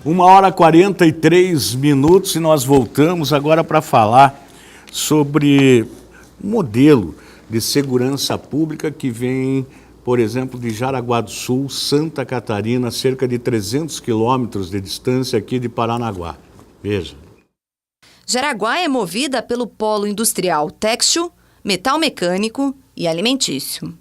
1h43 e nós voltamos agora para falar sobre um modelo de segurança pública que vem, por exemplo, de Jaraguá do Sul, Santa Catarina, cerca de 300 quilômetros de distância aqui de Paranaguá. Veja. Jaraguá é movida pelo polo industrial têxtil, metal mecânico e alimentício.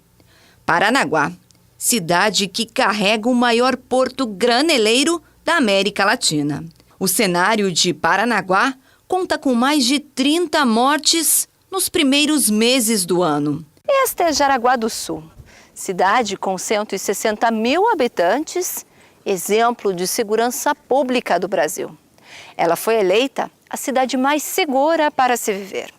Paranaguá, cidade que carrega o maior porto graneleiro da América Latina. O cenário de Paranaguá conta com mais de 30 mortes nos primeiros meses do ano. Esta é Jaraguá do Sul, cidade com 160 mil habitantes, exemplo de segurança pública do Brasil. Ela foi eleita a cidade mais segura para se viver.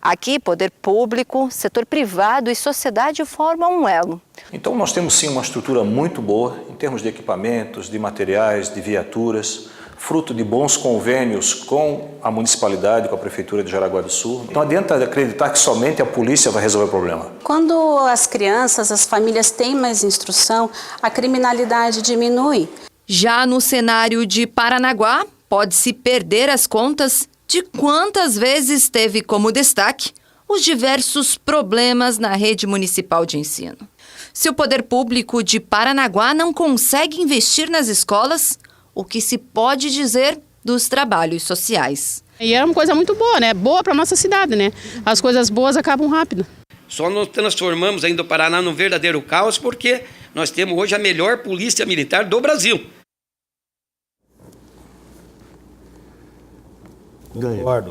Aqui, poder público, setor privado e sociedade formam um elo. Então nós temos sim uma estrutura muito boa em termos de equipamentos, de materiais, de viaturas, fruto de bons convênios com a municipalidade, com a Prefeitura de Jaraguá do Sul. Não adianta acreditar que somente a polícia vai resolver o problema. Quando as crianças, as famílias têm mais instrução, a criminalidade diminui. Já no cenário de Paranaguá, pode-se perder as contas de quantas vezes teve como destaque os diversos problemas na rede municipal de ensino. Se o poder público de Paranaguá não consegue investir nas escolas, o que se pode dizer dos trabalhos sociais? E é uma coisa muito boa, né? Boa para a nossa cidade, né? As coisas boas acabam rápido. Só nós transformamos ainda o Paraná num verdadeiro caos porque nós temos hoje a melhor polícia militar do Brasil.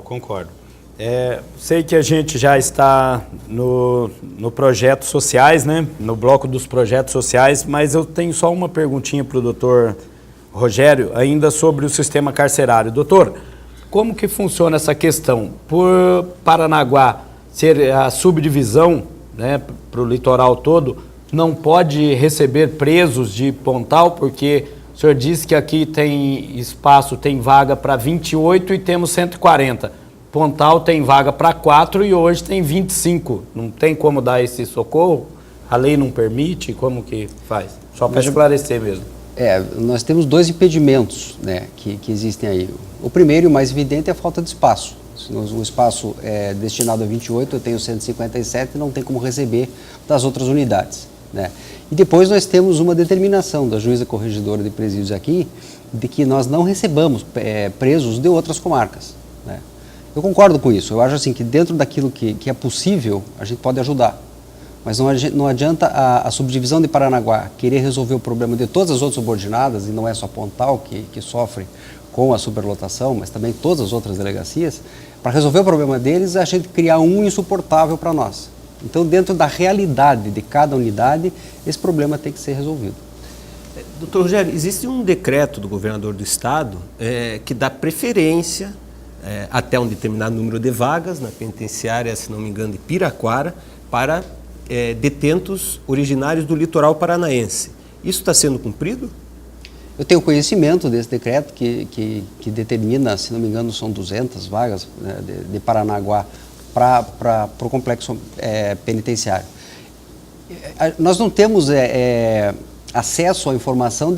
Concordo. Sei que a gente já está no projetos sociais, né? No bloco dos projetos sociais, mas eu tenho só uma perguntinha para o doutor Rogério, ainda sobre o sistema carcerário. Doutor, como que funciona essa questão? Por Paranaguá ser a subdivisão, né, para o litoral todo, não pode receber presos de Pontal, porque o senhor disse que aqui tem espaço, tem vaga para 28 e temos 140. Pontal tem vaga para 4 e hoje tem 25. Não tem como dar esse socorro? A lei não permite? Como que faz? Só para esclarecer mesmo. Nós temos dois impedimentos, né, que existem aí. O primeiro e o mais evidente é a falta de espaço. Se o espaço é destinado a 28, eu tenho 157 e não tem como receber das outras unidades, né? E depois nós temos uma determinação da juíza corregedora de presídios aqui, de que nós não recebamos presos de outras comarcas, né? Eu concordo com isso. Eu acho assim que dentro daquilo que é possível, a gente pode ajudar. Mas não adianta a subdivisão de Paranaguá querer resolver o problema de todas as outras subordinadas, e não é só Pontal que sofre com a superlotação, mas também todas as outras delegacias. Para resolver o problema deles, a gente criar um insuportável para nós. Então, dentro da realidade de cada unidade, esse problema tem que ser resolvido. Doutor Rogério, existe um decreto do governador do estado que dá preferência até um determinado número de vagas na penitenciária, se não me engano, de Piraquara, para detentos originários do litoral paranaense. Isso está sendo cumprido? Eu tenho conhecimento desse decreto que determina, se não me engano, são 200 vagas, né, de Paranaguá para o complexo penitenciário. Nós não temos acesso à informação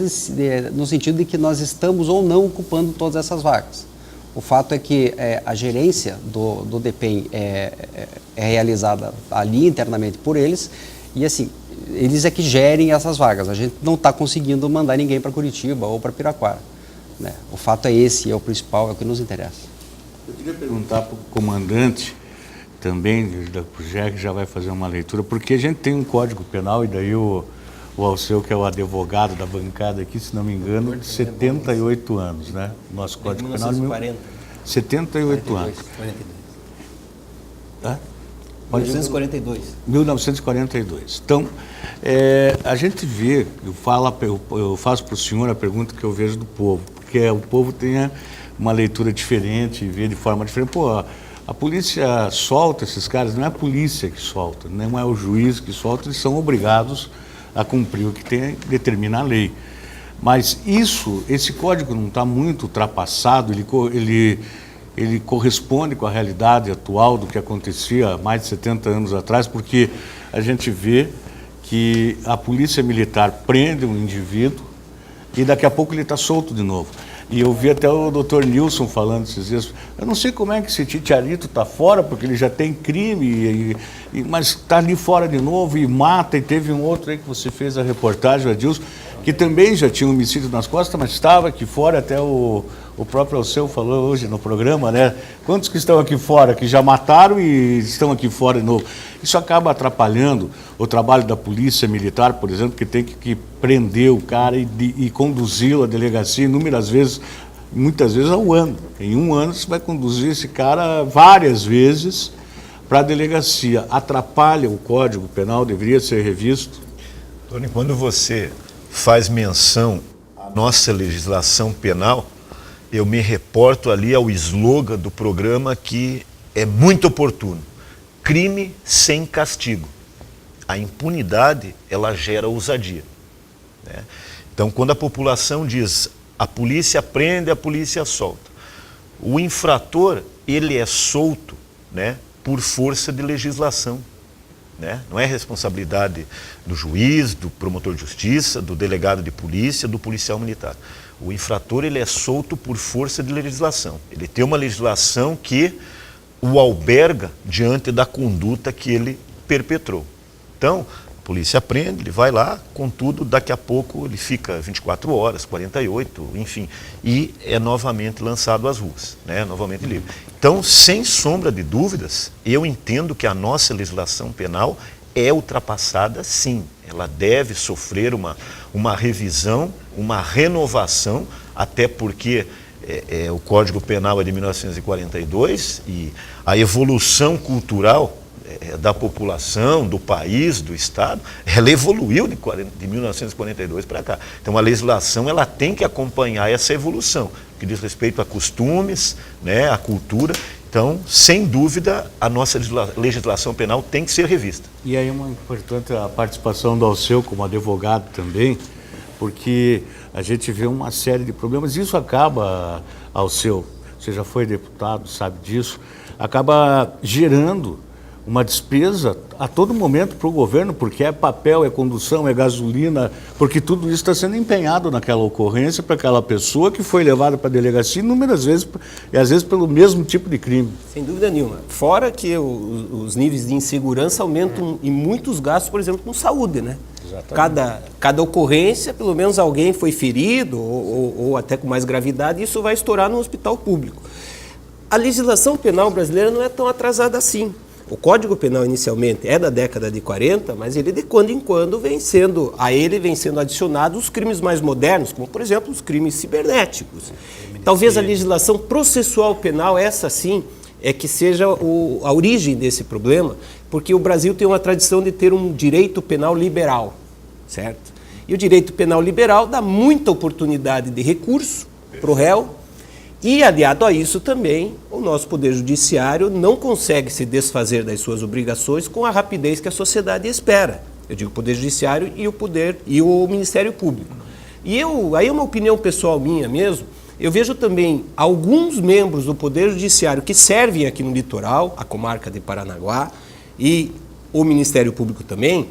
no sentido de que nós estamos ou não ocupando todas essas vagas. O fato é que a gerência do DEPEN é realizada ali internamente por eles, e assim, eles é que gerem essas vagas. A gente não está conseguindo mandar ninguém para Curitiba ou para Piraquara, né? O fato é esse, é o principal, é o que nos interessa. Eu queria perguntar para o comandante também, da PUJEC, já vai fazer uma leitura, porque a gente tem um código penal, e daí o Alceu, que é o advogado da bancada aqui, se não me engano, de 78 anos, né? Nosso código penal... 1940. 78 anos. 1942. 1942. Então, a gente vê, eu faço para o senhor a pergunta que eu vejo do povo, porque o povo tem uma leitura diferente, vê de forma diferente. Pô, a polícia solta esses caras, não é a polícia que solta, não é o juiz que solta, eles são obrigados a cumprir o que determina a lei. Mas esse código não está muito ultrapassado, ele corresponde com a realidade atual do que acontecia há mais de 70 anos atrás, porque a gente vê que a polícia militar prende um indivíduo e daqui a pouco ele está solto de novo. E eu vi até o doutor Nilson falando esses dias, eu não sei como é que esse Titiarito está fora, porque ele já tem crime, mas está ali fora de novo e mata, e teve um outro aí que você fez a reportagem, o Adilson, que também já tinha um homicídio nas costas, mas estava aqui fora, até o próprio Alceu falou hoje no programa, né? Quantos que estão aqui fora, que já mataram e estão aqui fora de novo? Isso acaba atrapalhando o trabalho da polícia militar, por exemplo, que tem que prender o cara e conduzi-lo à delegacia muitas vezes ao ano. Em um ano você vai conduzir esse cara várias vezes para a delegacia. Atrapalha o Código Penal, deveria ser revisto. Tony, quando você faz menção à nossa legislação penal, eu me reporto ali ao slogan do programa que é muito oportuno: crime sem castigo. A impunidade, ela gera ousadia, né? Então, quando a população diz a polícia prende, a polícia solta, o infrator, ele é solto, né, por força de legislação, né? Não é responsabilidade do juiz, do promotor de justiça, do delegado de polícia, do policial militar. O infrator, ele é solto por força de legislação. Ele tem uma legislação que o alberga diante da conduta que ele perpetrou. Então, a polícia prende, ele vai lá, contudo, daqui a pouco ele fica 24 horas, 48, enfim, e é novamente lançado às ruas, né? Novamente livre. Então, sem sombra de dúvidas, eu entendo que a nossa legislação penal é ultrapassada, sim. Ela deve sofrer uma revisão, uma renovação, até porque o Código Penal é de 1942 e a evolução cultural da população, do país, do Estado, ela evoluiu de 1942 para cá. Então a legislação, ela tem que acompanhar essa evolução, que diz respeito a costumes, né, a cultura. Então, sem dúvida, a nossa legislação penal tem que ser revista. E aí é uma importante a participação do Alceu como advogado também, porque a gente vê uma série de problemas. Isso acaba, Alceu, você já foi deputado, sabe disso, acaba gerando uma despesa a todo momento para o governo, porque é papel, é condução, é gasolina, porque tudo isso está sendo empenhado naquela ocorrência para aquela pessoa que foi levada para a delegacia inúmeras vezes, e às vezes pelo mesmo tipo de crime. Sem dúvida nenhuma. Fora que os níveis de insegurança aumentam e muitos gastos, por exemplo, com saúde, né? Cada ocorrência, pelo menos alguém foi ferido ou até com mais gravidade, e isso vai estourar no hospital público. A legislação penal brasileira não é tão atrasada assim. O Código Penal inicialmente é da década de 40, mas ele de quando em quando vem sendo adicionados os crimes mais modernos, como por exemplo os crimes cibernéticos. Talvez a legislação processual penal, essa sim, é que seja a origem desse problema, porque o Brasil tem uma tradição de ter um direito penal liberal, certo? E o direito penal liberal dá muita oportunidade de recurso para o réu, e, aliado a isso também, o nosso Poder Judiciário não consegue se desfazer das suas obrigações com a rapidez que a sociedade espera. Eu digo o Poder Judiciário e o Ministério Público. E aí é uma opinião pessoal minha mesmo, eu vejo também alguns membros do Poder Judiciário que servem aqui no litoral, a comarca de Paranaguá, e o Ministério Público também,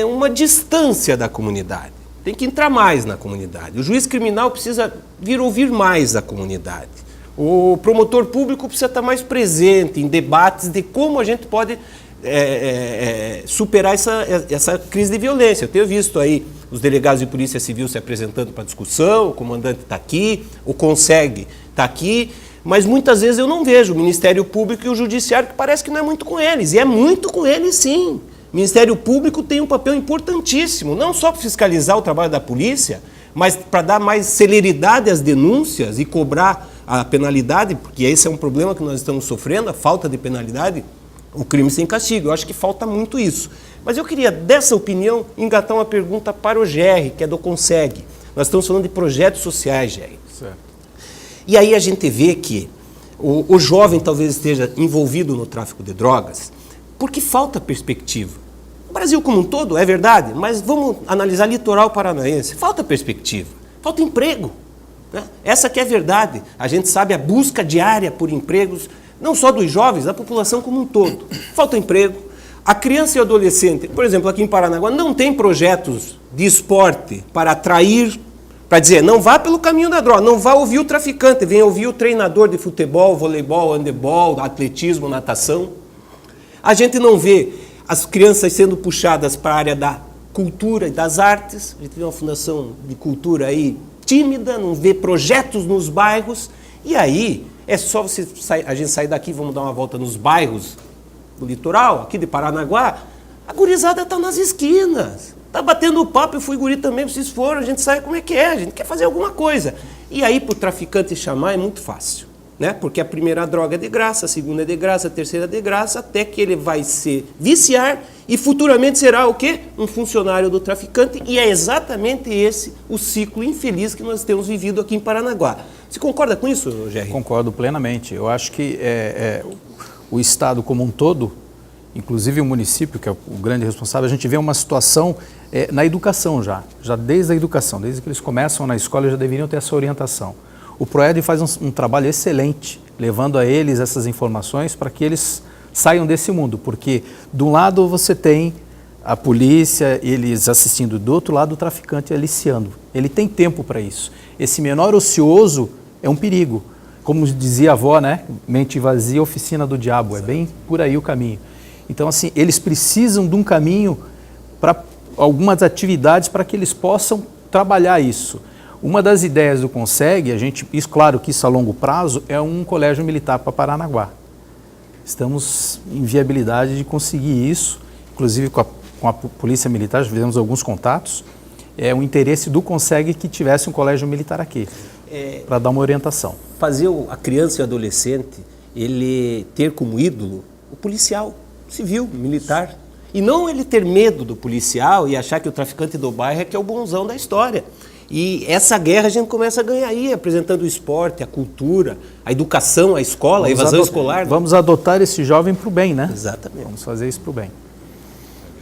uma distância da comunidade. Tem que entrar mais na comunidade. O juiz criminal precisa vir ouvir mais a comunidade. O promotor público precisa estar mais presente em debates de como a gente pode superar essa crise de violência. Eu tenho visto aí os delegados de polícia civil se apresentando para discussão, o comandante está aqui, o CONSEG está aqui, mas muitas vezes eu não vejo o Ministério Público e o Judiciário, que parece que não é muito com eles, e é muito com eles sim. O Ministério Público tem um papel importantíssimo, não só para fiscalizar o trabalho da polícia, mas para dar mais celeridade às denúncias e cobrar a penalidade, porque esse é um problema que nós estamos sofrendo, a falta de penalidade, o crime sem castigo. Eu acho que falta muito isso. Mas eu queria, dessa opinião, engatar uma pergunta para o GR, que é do CONSEG. Nós estamos falando de projetos sociais, GR. Certo. E aí a gente vê que o jovem talvez esteja envolvido no tráfico de drogas, porque falta perspectiva. O Brasil como um todo, é verdade, mas vamos analisar litoral paranaense. Falta perspectiva, falta emprego, né? Essa que é a verdade. A gente sabe a busca diária por empregos, não só dos jovens, da população como um todo. Falta emprego. A criança e o adolescente, por exemplo, aqui em Paranaguá, não tem projetos de esporte para atrair Para dizer, não vá pelo caminho da droga, não vá ouvir o traficante, venha ouvir o treinador de futebol, voleibol, handebol, atletismo, natação. A gente não vê as crianças sendo puxadas para a área da cultura e das artes. A gente vê uma fundação de cultura aí tímida, não vê projetos nos bairros. E aí, é só a gente sair daqui, vamos dar uma volta nos bairros do litoral, aqui de Paranaguá, a gurizada está nas esquinas. Tá batendo o papo, eu fui guri também, vocês foram, a gente sabe como é, a gente quer fazer alguma coisa. E aí, para o traficante chamar, é muito fácil, né? Porque a primeira droga é de graça, a segunda é de graça, a terceira é de graça, até que ele vai se viciar e futuramente será o quê? Um funcionário do traficante, e é exatamente esse o ciclo infeliz que nós temos vivido aqui em Paranaguá. Você concorda com isso, Gerry? Concordo plenamente. Eu acho que o Estado como um todo, inclusive o município, que é o grande responsável, a gente vê uma situação na educação já desde a educação, desde que eles começam na escola, já deveriam ter essa orientação. O Proed faz um trabalho excelente, levando a eles essas informações para que eles saiam desse mundo, porque de um lado você tem a polícia, eles assistindo, do outro lado o traficante aliciando. Ele tem tempo para isso. Esse menor ocioso é um perigo. Como dizia a avó, né? Mente vazia, oficina do diabo. É bem por aí o caminho. Então, assim, eles precisam de um caminho para algumas atividades para que eles possam trabalhar isso. Uma das ideias do Conseg, claro que isso a longo prazo, é um colégio militar para Paranaguá. Estamos em viabilidade de conseguir isso, inclusive com a Polícia Militar, já fizemos alguns contatos. É o interesse do Conseg que tivesse um colégio militar aqui, para dar uma orientação. Fazer a criança e o adolescente, ele ter como ídolo o policial civil, militar. E não ele ter medo do policial e achar que o traficante do bairro é que é o bonzão da história. E essa guerra a gente começa a ganhar aí, apresentando o esporte, a cultura, a educação, a escola, a evasão escolar. Né? Vamos adotar esse jovem para o bem, né? Exatamente. Vamos fazer isso para o bem.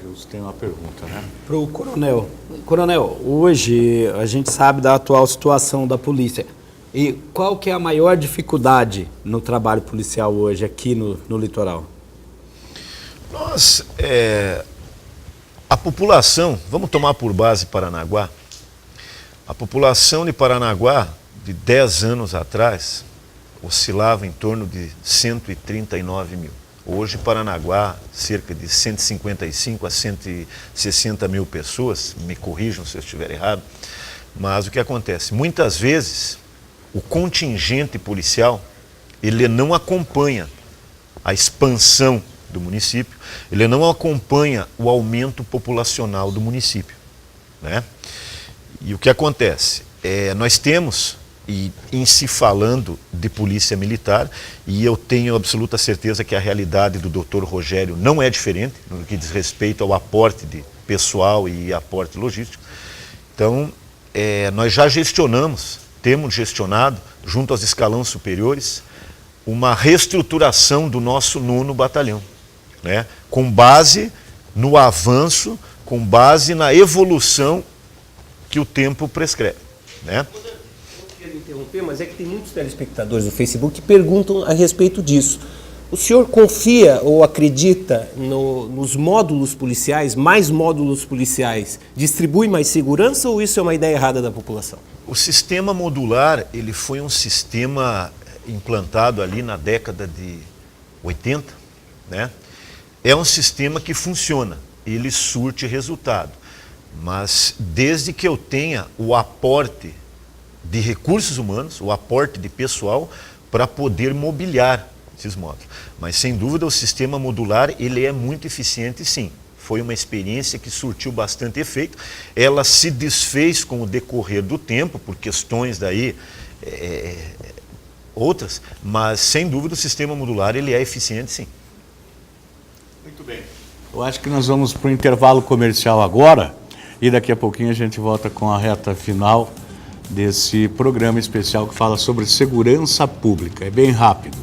Gilson tem uma pergunta, né? Para o Coronel. Coronel, hoje a gente sabe da atual situação da polícia. E qual que é a maior dificuldade no trabalho policial hoje aqui no litoral? A população, vamos tomar por base Paranaguá, a população de Paranaguá, de 10 anos atrás, oscilava em torno de 139 mil. Hoje, Paranaguá, cerca de 155 a 160 mil pessoas, me corrijam se eu estiver errado, mas o que acontece? Muitas vezes, o contingente policial, ele não acompanha a expansão do município, ele não acompanha o aumento populacional do município, né? E o que acontece? Nós temos, e em se falando de polícia militar, e eu tenho absoluta certeza que a realidade do Dr. Rogério não é diferente no que diz respeito ao aporte de pessoal e aporte logístico. Então, nós já temos gestionado, junto aos escalões superiores, uma reestruturação do nosso 9º Batalhão, né? Com base no avanço, com base na evolução que o tempo prescreve, né? Eu quero interromper, mas é que tem muitos telespectadores do Facebook que perguntam a respeito disso. O senhor confia ou acredita nos módulos policiais, mais módulos policiais, distribui mais segurança ou isso é uma ideia errada da população? O sistema modular, ele foi um sistema implantado ali na década de 80, né? É um sistema que funciona, ele surte resultado. Mas desde que eu tenha o aporte de recursos humanos, o aporte de pessoal, para poder mobiliar esses módulos. Mas sem dúvida o sistema modular, ele é muito eficiente, sim. Foi uma experiência que surtiu bastante efeito. Ela se desfez com o decorrer do tempo, por questões daí outras, mas sem dúvida o sistema modular, ele é eficiente, sim. Muito bem. Eu acho que nós vamos para o intervalo comercial agora. E daqui a pouquinho a gente volta com a reta final desse programa especial que fala sobre segurança pública. É bem rápido.